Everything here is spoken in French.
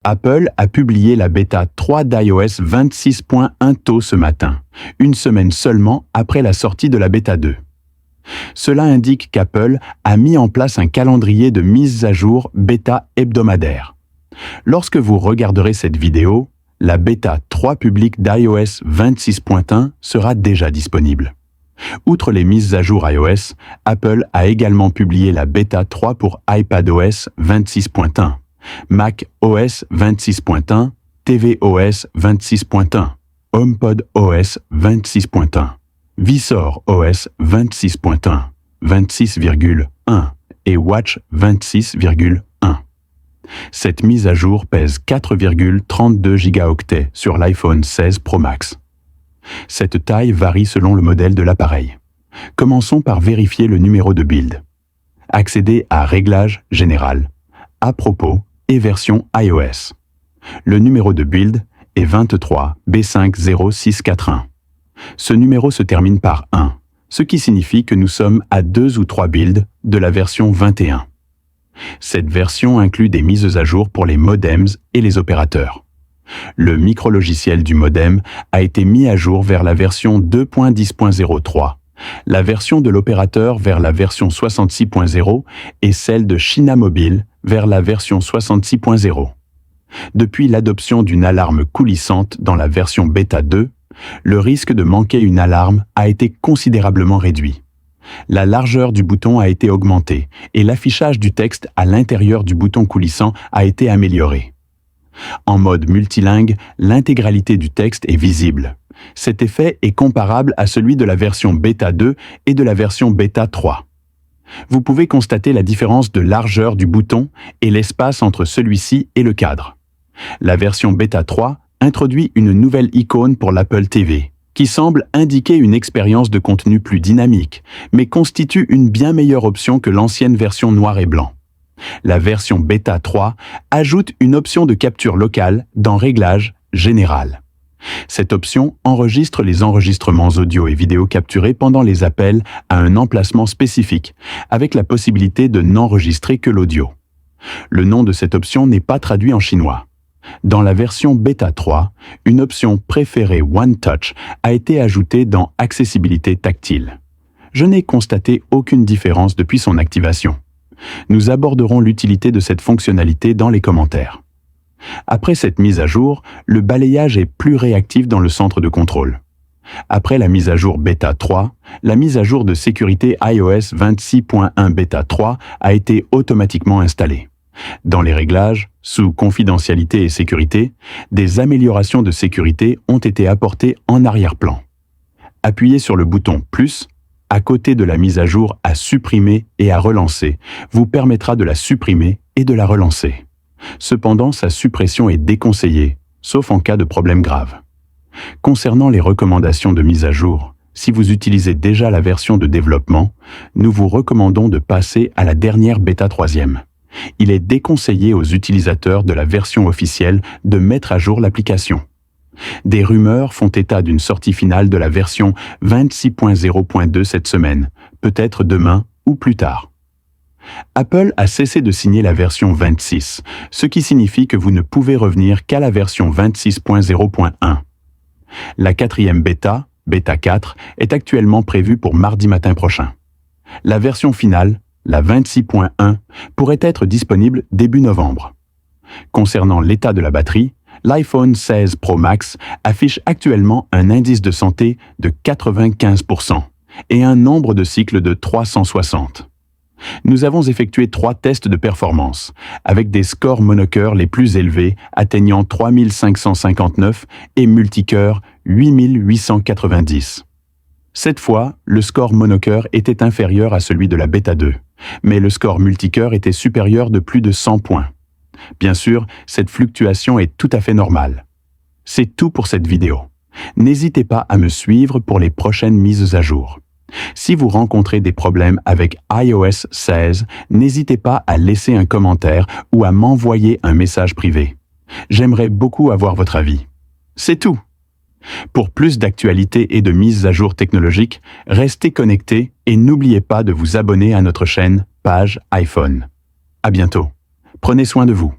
Apple a publié la bêta 3 d'iOS 26.1 tôt ce matin, une semaine seulement après la sortie de la bêta 2. Cela indique qu'Apple a mis en place un calendrier de mise à jour bêta hebdomadaire. Lorsque vous regarderez cette vidéo, la bêta 3 publique d'iOS 26.1 sera déjà disponible. Outre les mises à jour iOS, Apple a également publié la bêta 3 pour iPadOS 26.1. macOS 26.1, tvOS 26.1, HomePodOS 26.1, VisorOS 26.1, 26,1 et Watch 26,1. Cette mise à jour pèse 4,32 gigaoctets sur l'iPhone 16 Pro Max. Cette taille varie selon le modèle de l'appareil. Commençons par vérifier le numéro de build. Accédez à Réglages général, à propos et version iOS. Le numéro de build est 23B50641. Ce numéro se termine par 1, ce qui signifie que nous sommes à 2 ou 3 builds de la version 21. Cette version inclut des mises à jour pour les modems et les opérateurs. Le micrologiciel du modem a été mis à jour vers la version 2.10.03, la version de l'opérateur vers la version 66.0 et celle de China Mobile vers la version 66.0. Depuis l'adoption d'une alarme coulissante dans la version bêta 2, le risque de manquer une alarme a été considérablement réduit. La largeur du bouton a été augmentée et l'affichage du texte à l'intérieur du bouton coulissant a été amélioré. En mode multilingue, l'intégralité du texte est visible. Cet effet est comparable à celui de la version bêta 2 et de la version bêta 3. Vous pouvez constater la différence de largeur du bouton et l'espace entre celui-ci et le cadre. La version bêta 3 introduit une nouvelle icône pour l'Apple TV, qui semble indiquer une expérience de contenu plus dynamique, mais constitue une bien meilleure option que l'ancienne version noir et blanc. La version bêta 3 ajoute une option de capture locale dans Réglages général. Cette option enregistre les enregistrements audio et vidéo capturés pendant les appels à un emplacement spécifique, avec la possibilité de n'enregistrer que l'audio. Le nom de cette option n'est pas traduit en chinois. Dans la version bêta 3, une option préférée One Touch a été ajoutée dans Accessibilité tactile. Je n'ai constaté aucune différence depuis son activation. Nous aborderons l'utilité de cette fonctionnalité dans les commentaires. Après cette mise à jour, le balayage est plus réactif dans le centre de contrôle. Après la mise à jour bêta 3, la mise à jour de sécurité iOS 26.1 bêta 3 a été automatiquement installée. Dans les réglages, sous confidentialité et sécurité, des améliorations de sécurité ont été apportées en arrière-plan. Appuyez sur le bouton « Plus » à côté de la mise à jour à supprimer et à relancer vous permettra de la supprimer et de la relancer. Cependant, sa suppression est déconseillée, sauf en cas de problème grave. Concernant les recommandations de mise à jour, si vous utilisez déjà la version de développement, nous vous recommandons de passer à la dernière bêta 3e. Il est déconseillé aux utilisateurs de la version officielle de mettre à jour l'application. Des rumeurs font état d'une sortie finale de la version 26.0.2 cette semaine, peut-être demain ou plus tard. Apple a cessé de signer la version 26, ce qui signifie que vous ne pouvez revenir qu'à la version 26.0.1. La 4e bêta, bêta 4, est actuellement prévue pour mardi matin prochain. La version finale, la 26.1, pourrait être disponible début novembre. Concernant l'état de la batterie, l'iPhone 16 Pro Max affiche actuellement un indice de santé de 95% et un nombre de cycles de 360. Nous avons effectué 3 tests de performance, avec des scores monocœurs les plus élevés atteignant 3559 et multicœur 8890. Cette fois, le score monocœur était inférieur à celui de la bêta 2, mais le score multicœur était supérieur de plus de 100 points. Bien sûr, cette fluctuation est tout à fait normale. C'est tout pour cette vidéo. N'hésitez pas à me suivre pour les prochaines mises à jour. Si vous rencontrez des problèmes avec iOS 16, n'hésitez pas à laisser un commentaire ou à m'envoyer un message privé. J'aimerais beaucoup avoir votre avis. C'est tout. Pour plus d'actualités et de mises à jour technologiques, restez connectés et n'oubliez pas de vous abonner à notre chaîne Page iPhone. À bientôt. Prenez soin de vous.